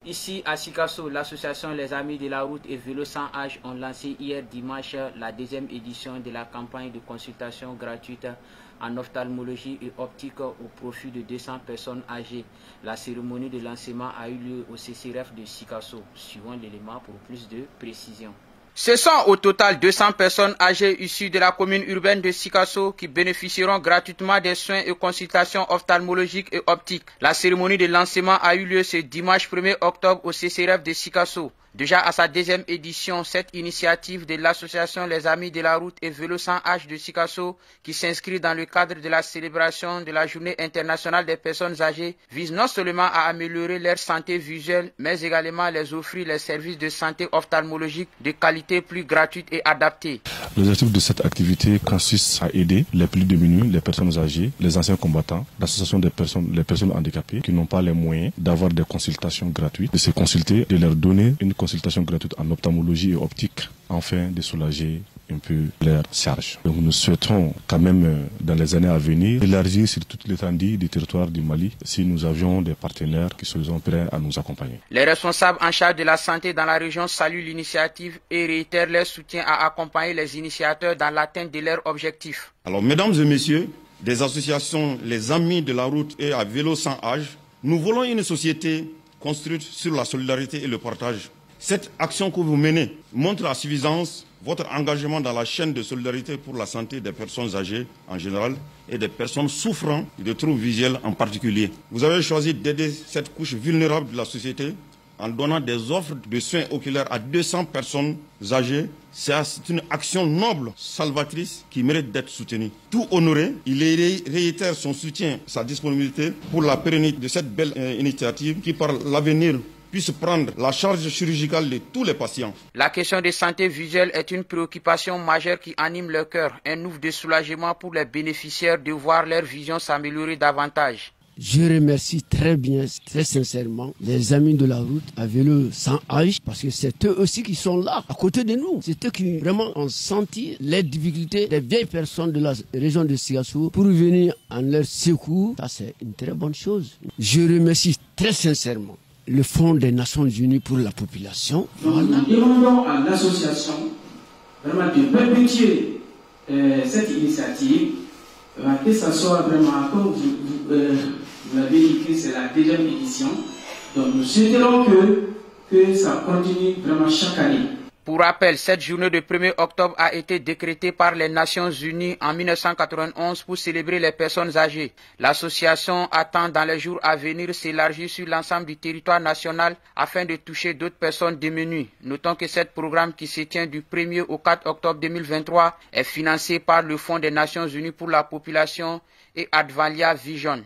Ici à Sikasso, l'association Les Amis de la Route et Vélo sans âge ont lancé hier dimanche la deuxième édition de la campagne de consultation gratuite en ophtalmologie et optique au profit de 200 personnes âgées. La cérémonie de lancement a eu lieu au CCRF de Sikasso. Suivant l'élément pour plus de précision. Ce sont au total 200 personnes âgées issues de la commune urbaine de Sikasso qui bénéficieront gratuitement des soins et consultations ophtalmologiques et optiques. La cérémonie de lancement a eu lieu ce dimanche 1er octobre au CCRF de Sikasso. Déjà à sa deuxième édition, cette initiative de l'association Les Amis de la Route et Vélo sans âge de Sikasso, qui s'inscrit dans le cadre de la célébration de la Journée internationale des personnes âgées, vise non seulement à améliorer leur santé visuelle, mais également les offrir les services de santé ophtalmologique de qualité plus gratuite et adaptée. L'objectif de cette activité consiste à aider les plus démunis, les personnes âgées, les anciens combattants, l'association des personnes, les personnes handicapées qui n'ont pas les moyens d'avoir des consultations gratuites, de se consulter, de leur donner une consultation gratuite en ophtalmologie et optique, afin de soulager un peu leur charge. Donc nous souhaitons quand même dans les années à venir élargir sur toute l'étendue du territoire du Mali si nous avions des partenaires qui sont prêts à nous accompagner. Les responsables en charge de la santé dans la région saluent l'initiative et réitèrent leur soutien à accompagner les initiateurs dans l'atteinte de leurs objectifs. Alors mesdames et messieurs, des associations Les Amis de la Route et à Vélo sans âge, nous voulons une société construite sur la solidarité et le partage. Cette action que vous menez montre à suffisance votre engagement dans la chaîne de solidarité pour la santé des personnes âgées en général et des personnes souffrant de troubles visuels en particulier. Vous avez choisi d'aider cette couche vulnérable de la société en donnant des offres de soins oculaires à 200 personnes âgées. C'est une action noble, salvatrice, qui mérite d'être soutenue. Tout honoré, il réitère son soutien, sa disponibilité pour la pérennité de cette belle initiative qui, par l'avenir, puisse prendre la charge chirurgicale de tous les patients. La question de santé visuelle est une préoccupation majeure qui anime le cœur, un ouf de soulagement pour les bénéficiaires de voir leur vision s'améliorer davantage. Je remercie très bien, très sincèrement, les Amis de la Route à Vélo sans âge, parce que c'est eux aussi qui sont là, à côté de nous. C'est eux qui vraiment ont senti les difficultés des vieilles personnes de la région de Sikasso pour venir en leur secours. Ça, c'est une très bonne chose. Je remercie très sincèrement le Fonds des Nations Unies pour la population. Voilà. Nous demandons à l'association vraiment de perpétuer cette initiative, que ça soit vraiment, comme vous l'avez écrit, c'est la deuxième édition. Donc nous souhaiterons que ça continue vraiment chaque année. Pour rappel, cette journée de 1er octobre a été décrétée par les Nations Unies en 1991 pour célébrer les personnes âgées. L'association attend dans les jours à venir s'élargir sur l'ensemble du territoire national afin de toucher d'autres personnes démunies. Notons que ce programme qui se tient du 1er au 4 octobre 2023 est financé par le Fonds des Nations Unies pour la population et Advalia Vision.